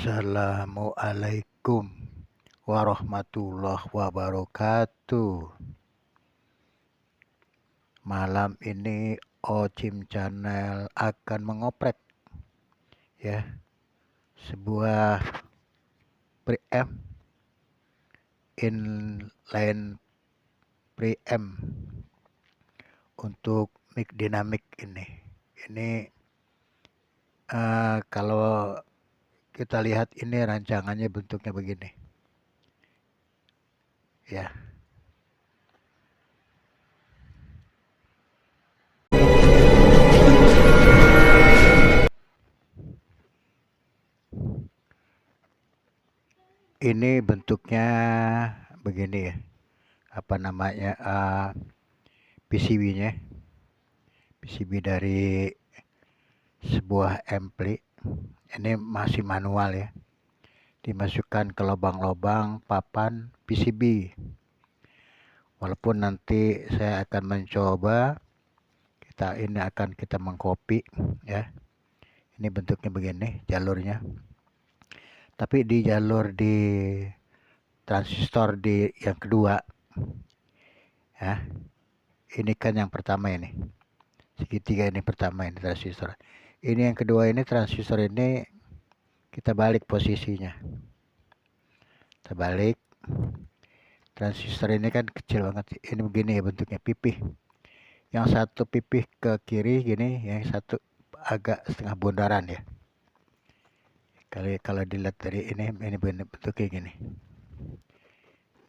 Assalamualaikum warahmatullahi wabarakatuh. Malam ini Ocim Channel akan mengoprek ya sebuah preamp inline preamp untuk mic dinamik ini. Kalau kita lihat ini rancangannya bentuknya begini. Ya. Ini bentuknya begini ya. Apa namanya? PCB-nya. PCB dari sebuah ampli. Ini masih manual ya. Dimasukkan ke lubang-lubang papan PCB. Walaupun nanti saya akan mencoba kita mengcopy ya. Ini bentuknya begini jalurnya. Tapi di jalur di transistor di yang kedua ya. Ini kan yang pertama ini. Segitiga ini pertama ini transistor. Ini yang kedua ini transistor ini kita balik posisinya. Kita balik. Transistor ini kan kecil banget. Ini begini ya bentuknya pipih. Yang satu pipih ke kiri gini, yang satu agak setengah bundaran ya. Kalau dilihat dari ini bentuknya gini.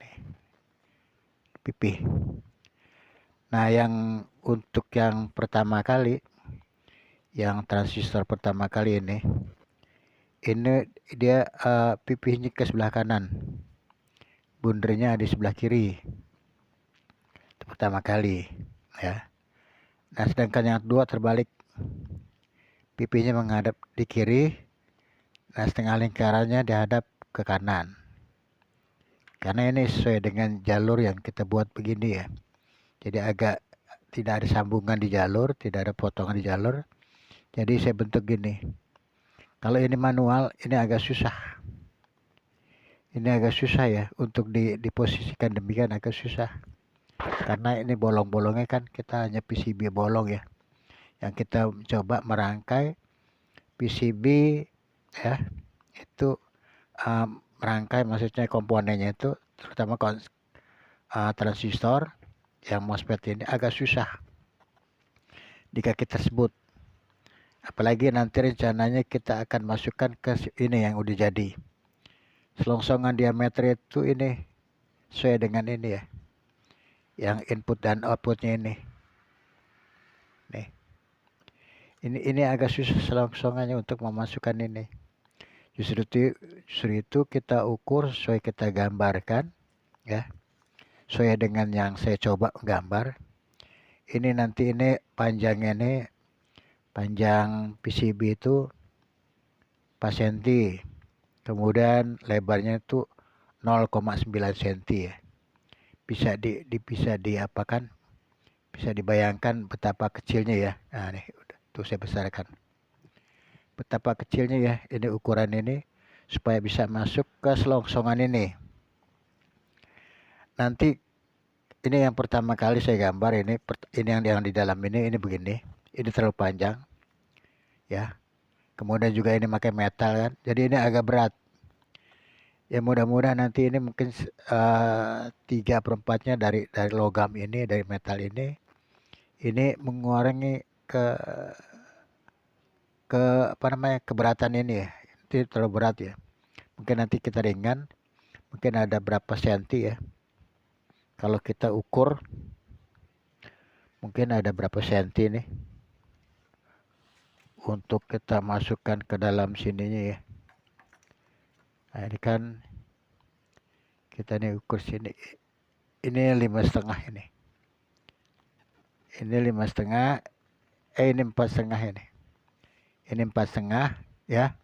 Nih. Pipih. Nah, yang untuk yang pertama kali, yang transistor pertama kali ini dia pipihnya ke sebelah kanan. Bundernya di sebelah kiri. Itu pertama kali ya. Nah, sedangkan yang kedua terbalik. Pipihnya menghadap di kiri. Nah, setengah lingkarannya dihadap ke kanan. Karena ini sesuai dengan jalur yang kita buat begini ya. Jadi agak tidak ada sambungan di jalur, tidak ada potongan di jalur. Jadi saya bentuk gini. Kalau ini manual, ini agak susah. Ini agak susah ya untuk diposisikan demikian, agak susah. Karena ini bolong-bolongnya kan kita hanya PCB bolong ya. Yang kita coba merangkai PCB ya, itu merangkai maksudnya komponennya itu terutama transistor yang MOSFET ini agak susah di kaki tersebut. Apalagi nanti rencananya kita akan masukkan ke ini yang udah jadi. Selongsongan diameter itu ini sesuai dengan ini ya. Yang input dan outputnya ini. Nih. Ini agak susah selongsongannya untuk memasukkan ini. Justru itu kita ukur sesuai kita gambarkan ya. Sesuai dengan yang saya coba gambar. Ini nanti ini panjangnya ini panjang PCB itu 4 cm. Kemudian lebarnya itu 0,9 cm ya. Bisa diapakan? Bisa dibayangkan betapa kecilnya ya. Nah, nih tuh saya besarkan. Betapa kecilnya ya ini ukuran ini supaya bisa masuk ke selongsongan ini. Nanti ini yang pertama kali saya gambar ini yang di dalam ini begini. Ini terlalu panjang. Ya. Kemudian juga ini pakai metal kan. Jadi ini agak berat. Ya mudah-mudahan nanti ini mungkin 3/4-nya dari logam ini, dari metal ini mengurangi keberatan ini ya. Itu terlalu berat ya. Mungkin nanti kita ringan, mungkin ada berapa senti ya. Kalau kita ukur mungkin ada berapa senti nih untuk kita masukkan ke dalam sininya ya. Nah, ini kan kita nih ukur sini. Ini 5,5 ini. Ini 5,5. Ini 4,5 ini. Ini 4,5 ya.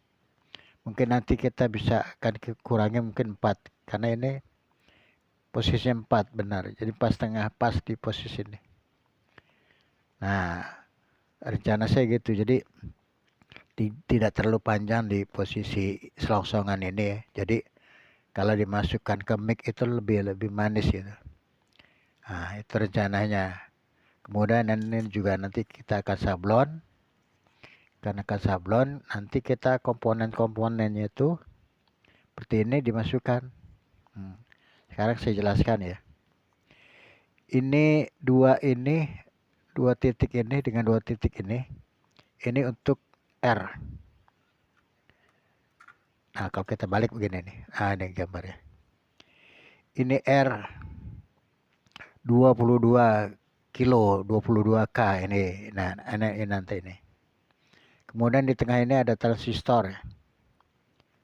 Mungkin nanti kita bisa akan kurangi mungkin 4 karena ini posisinya 4 benar. Jadi 4,5 pas di posisi ini. Nah, rencana saya gitu. Jadi tidak terlalu panjang di posisi selongsongan ini ya. Jadi kalau dimasukkan ke mic itu lebih manis gitu. Nah, itu rencananya. Kemudian ini juga nanti kita akan sablon. Karena akan sablon, nanti kita komponen-komponennya itu seperti ini dimasukkan. Sekarang saya jelaskan ya. Ini dua titik ini dengan dua titik ini untuk R. Nah, kalau kita balik begini nih. Nah, ini gambarnya. Ini R 22 kilo, 22K ini. Nah, ini nanti ini. Kemudian di tengah ini ada transistor.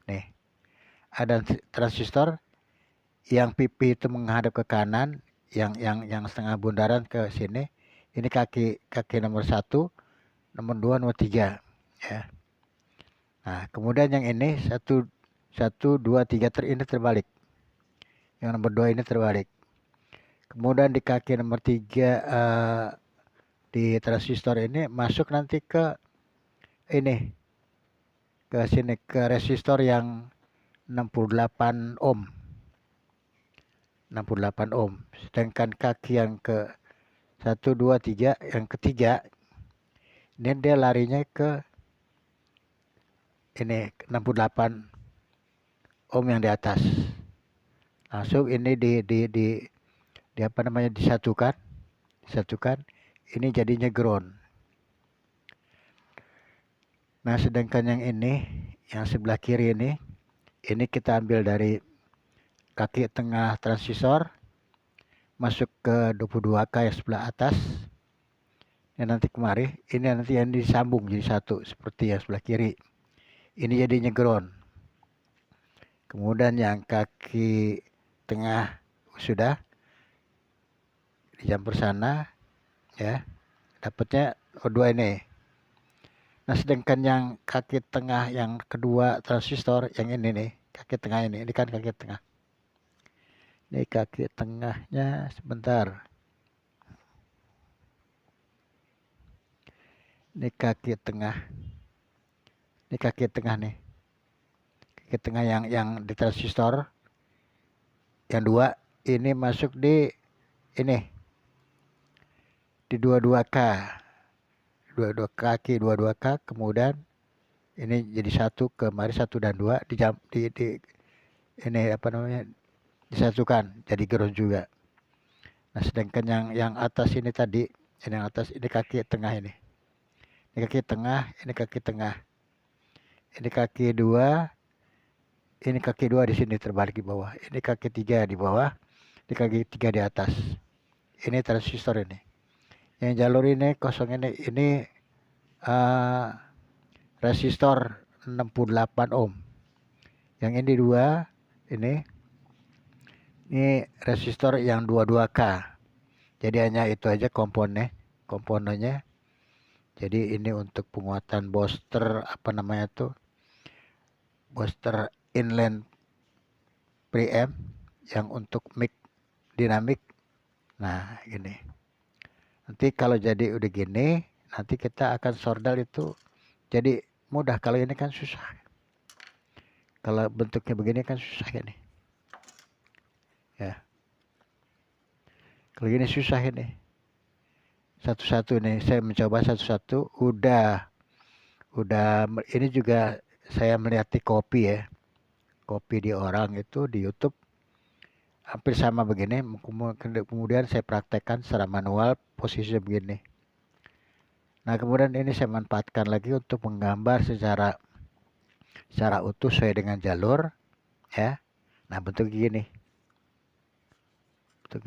Nih. Ada transistor yang pipi itu menghadap ke kanan, yang setengah bundaran ke sini. Ini kaki nomor 1, nomor 2, nomor 3 ya. Nah, kemudian yang ini 1 2 3 ini terbalik. Yang nomor 2 ini terbalik. Kemudian di kaki nomor 3 di transistor ini masuk nanti ke ini. Ke sini ke resistor yang 68 ohm. 68 ohm. Sedangkan kaki yang ke 1 2 3 yang ketiga ini dia larinya ke ini 68 ohm yang di atas. Langsung ini di apa namanya disatukan. Ini jadinya ground. Nah, sedangkan yang ini yang sebelah kiri ini kita ambil dari kaki tengah transistor masuk ke 22K yang sebelah atas. Dan nanti kemari ini nanti yang disambung jadi satu seperti yang sebelah kiri. Ini jadinya ground. Kemudian yang kaki tengah sudah dicampur sana ya. Dapatnya O2 ini. Nah, sedangkan yang kaki tengah yang kedua transistor yang ini nih, kaki tengah ini kan kaki tengah. Ini kaki tengahnya sebentar. Ini kaki tengah. Ini kaki tengah nih. Kaki tengah yang di transistor. Yang dua ini masuk di ini. Di 22K. 22K, kemudian ini jadi satu kemari 1 dan 2 di ini apa namanya disatukan jadi ground juga. Nah, sedangkan yang atas ini tadi, yang atas ini kaki tengah ini. Ini kaki tengah, ini kaki tengah. Ini kaki 2, ini kaki 2 di sini terbalik di bawah. Ini kaki 3 di bawah, ini kaki 3 di atas. Ini transistor ini. Yang jalur ini kosong ini resistor 68 ohm. Yang ini 2, ini resistor yang 22K. Jadi hanya itu aja komponennya. Jadi ini untuk penguatan booster apa namanya tuh? Booster inline preamp yang untuk mic dinamik. Nah, gini. Nanti kalau jadi udah gini, nanti kita akan sordal itu jadi mudah. Kalau ini kan susah. Kalau bentuknya begini kan susah ini. Ya. Kalau gini susah ini. Satu-satu nih, saya mencoba satu-satu. Udah ini juga saya melihat di kopi ya. Kopi di orang itu di YouTube hampir sama begini. Kemudian saya praktekkan secara manual posisinya begini. Nah, kemudian ini saya manfaatkan lagi untuk menggambar secara utuh sesuai dengan jalur ya. Nah, bentuknya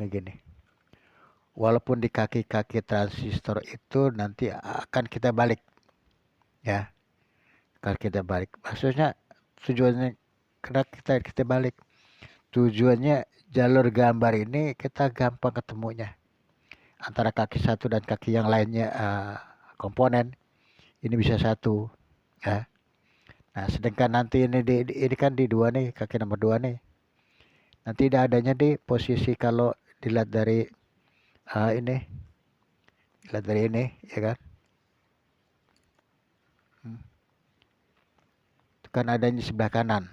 gini. Walaupun di kaki-kaki transistor itu nanti akan kita balik ya. Akan kita balik. Maksudnya tujuannya kenapa kita balik? Tujuannya jalur gambar ini kita gampang ketemunya. Antara kaki satu dan kaki yang lainnya komponen ini bisa satu ya. Nah, sedangkan nanti ini kan di 2 nih, kaki nomor 2 nih. Nanti tidak adanya di posisi kalau dilihat dari ini. Dilihat dari ini, ya kan? masukkan adanya di sebelah kanan.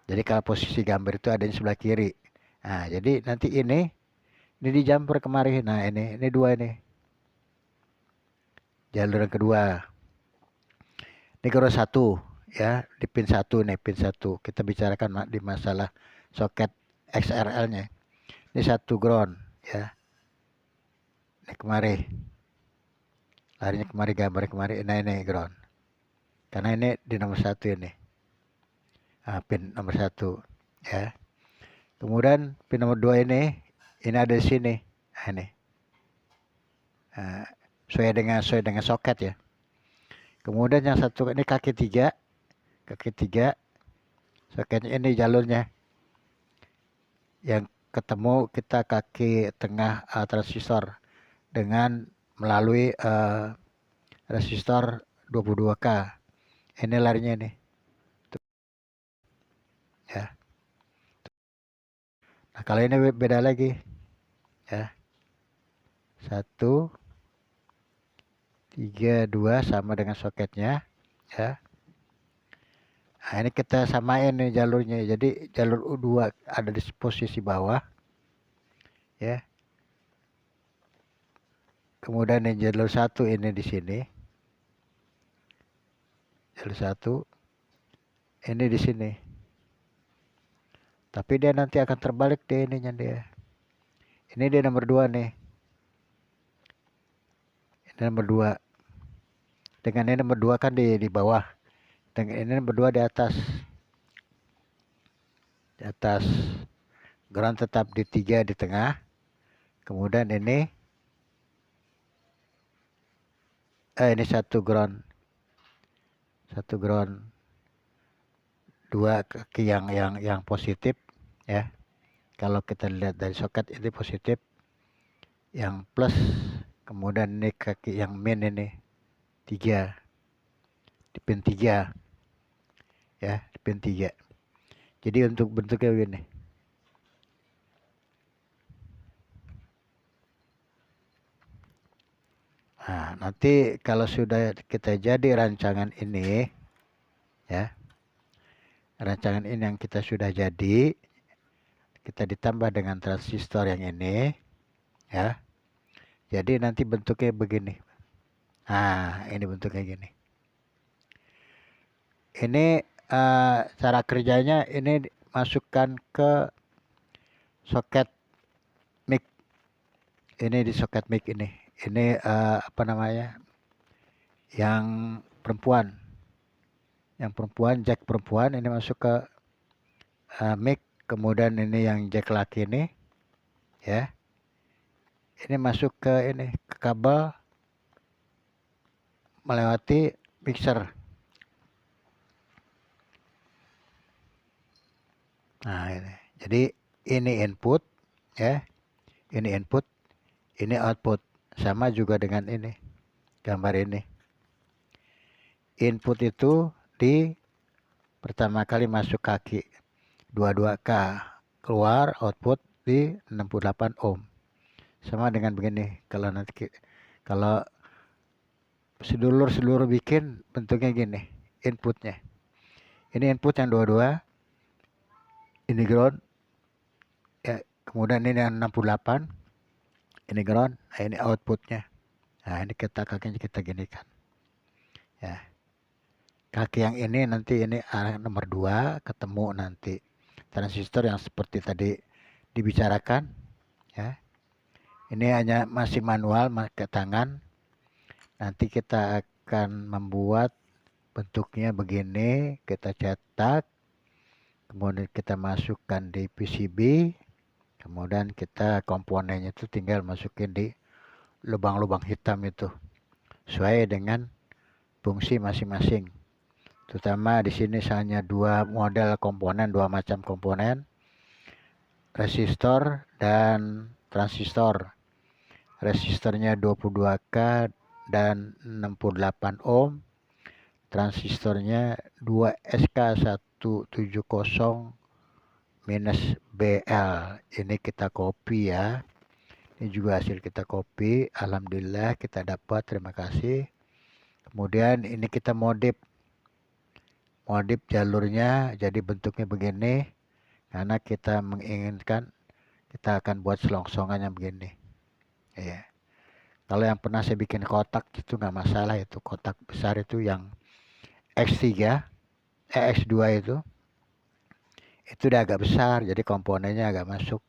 Jadi kalau posisi gambar itu adanya sebelah kiri. Nah, jadi nanti ini dijumper kemari. Nah, ini dua ini. Jalur yang kedua. Ini ground 1 ya, di pin 1 nih, pin 1. Kita bicarakan di masalah soket XRL-nya. Ini 1 ground ya. Ini kemari. Larinya kemari, gambar kemari. Nah, ini ground. Karena ini di nomor 1 ini. Nah, pin nomor 1 ya. Kemudian pin nomor 2 ini ada di sini. Nah, ini. Nah, sesuai dengan soket ya. Kemudian yang satu ini kaki 3. Kaki 3. Soketnya ini jalurnya. Yang ketemu kita kaki tengah transistor dengan melalui resistor 22K. Ini larinya ini. Ya. Nah, kalau ini beda lagi. Ya. 1 3 2 sama dengan soketnya ya. Nah, ini kita samain nih jalurnya. Jadi jalur U2 ada di posisi bawah ya. Kemudian yang jalur 1 ini di sini. Jalur 1 ini di sini. Tapi dia nanti akan terbalik deh ininya dia. Ini dia nomor 2 nih. Ini nomor 2. Dengan ini nomor 2 kan di bawah. Dengan ini nomor 2 di atas. Di atas. Ground tetap di 3 di tengah. Kemudian ini 1 ground. 1 ground. 2 kaki yang positif ya. Kalau kita lihat dari soket ini positif. Yang plus. Kemudian ini kaki yang min ini 3. Di pin 3 ya, di pin 3. Jadi untuk bentuknya begini. Nah, nanti kalau sudah kita jadi rancangan ini ya. Rancangan ini yang kita sudah jadi, kita ditambah dengan transistor yang ini ya. Jadi nanti bentuknya begini. Nah, ini bentuknya gini. Ini cara kerjanya ini masukkan ke soket mic. Ini di soket mic ini. Ini apa namanya? Yang perempuan. Yang perempuan, jack perempuan ini masuk ke mic. Kemudian ini yang jack laki ini ya. Ini masuk ke ini ke kabel melewati mixer. Nah, ini. Jadi ini input ya. Ini input, ini output. Sama juga dengan ini. Gambar ini. Input itu di pertama kali masuk kaki 22K. Keluar output di 68 ohm. Sama dengan begini. Kalau sedulur bikin bentuknya gini. Inputnya. Ini input yang 22. Ini ground. Ya, kemudian ini yang 68. Ini ground. Nah, ini outputnya. Nah, ini kakinya kita ginikan. Ya. Kaki yang ini nanti ini arah nomor 2 ketemu nanti transistor yang seperti tadi dibicarakan ya. Ini hanya masih manual pakai tangan. Nanti kita akan membuat bentuknya begini, kita cetak, kemudian kita masukkan di PCB, kemudian kita komponennya itu tinggal masukin di lubang-lubang hitam itu sesuai dengan fungsi masing-masing. Terutama di sini hanya 2 model komponen, 2 macam komponen, resistor dan transistor. Resistornya 22K dan 68 ohm. Transistornya 2SK170 BL. Ini kita copy ya. Ini juga hasil kita copy. Alhamdulillah kita dapat, terima kasih. Kemudian ini kita modif. modif jalurnya jadi bentuknya begini, karena kita menginginkan kita akan buat selongsongan yang begini. Ya. Kalau yang pernah saya bikin kotak itu nggak masalah, itu kotak besar itu yang X3, X2 itu udah agak besar, jadi komponennya agak masuk.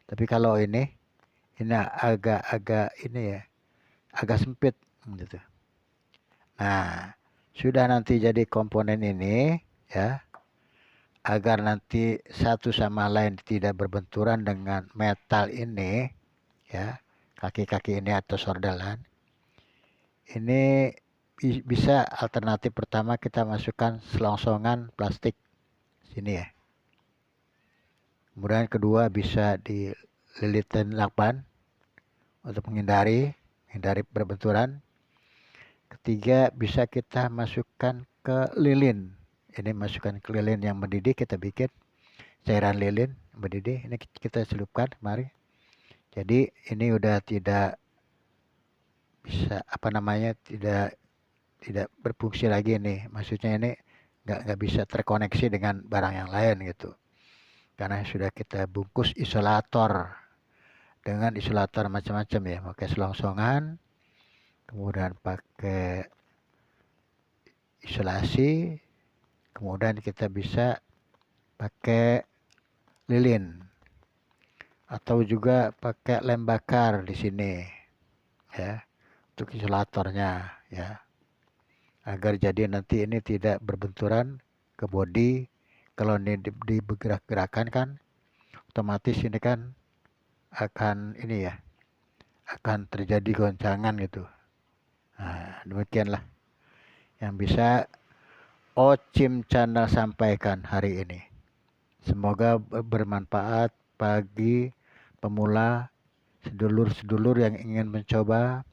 Tapi kalau ini agak ini ya, agak sempit gitu. Nah, sudah nanti jadi komponen ini ya, agar nanti satu sama lain tidak berbenturan dengan metal ini ya, kaki-kaki ini atau sordelan. Ini bisa alternatif pertama kita masukkan selongsongan plastik sini ya. Kemudian kedua bisa dililitin lakban untuk menghindari berbenturan. Ketiga bisa kita masukkan ke lilin. Ini masukkan ke lilin yang mendidih, kita bikin cairan lilin mendidih. Ini kita celupkan kemari. Jadi ini udah tidak bisa tidak berfungsi lagi nih. Maksudnya ini nggak bisa terkoneksi dengan barang yang lain gitu. Karena sudah kita bungkus isolator dengan isolator macam-macam ya, pakai selongsongan, kemudian pakai isolasi, kemudian kita bisa pakai lilin atau juga pakai lem bakar di sini ya, untuk isolatornya ya, agar jadi nanti ini tidak berbenturan ke bodi. Kalau ini digerak-gerakan kan otomatis ini kan akan ini ya, akan terjadi goncangan gitu. Nah, demikianlah yang bisa Ocim Channel sampaikan hari ini. Semoga bermanfaat bagi pemula, sedulur-sedulur yang ingin mencoba.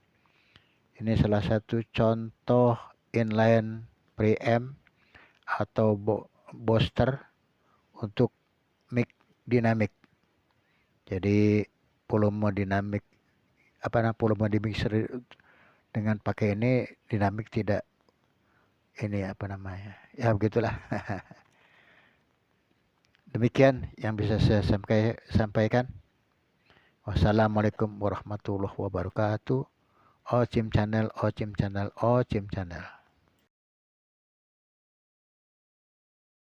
Ini salah satu contoh inline preamp atau booster untuk mic dinamik. Jadi volume dinamik volume di mixer dengan pakai ini dinamik, tidak ini ya begitulah. Demikian yang bisa saya sampaikan. Wassalamualaikum warahmatullahi wabarakatuh. Ocim Channel, Ocim Channel, Ocim Channel.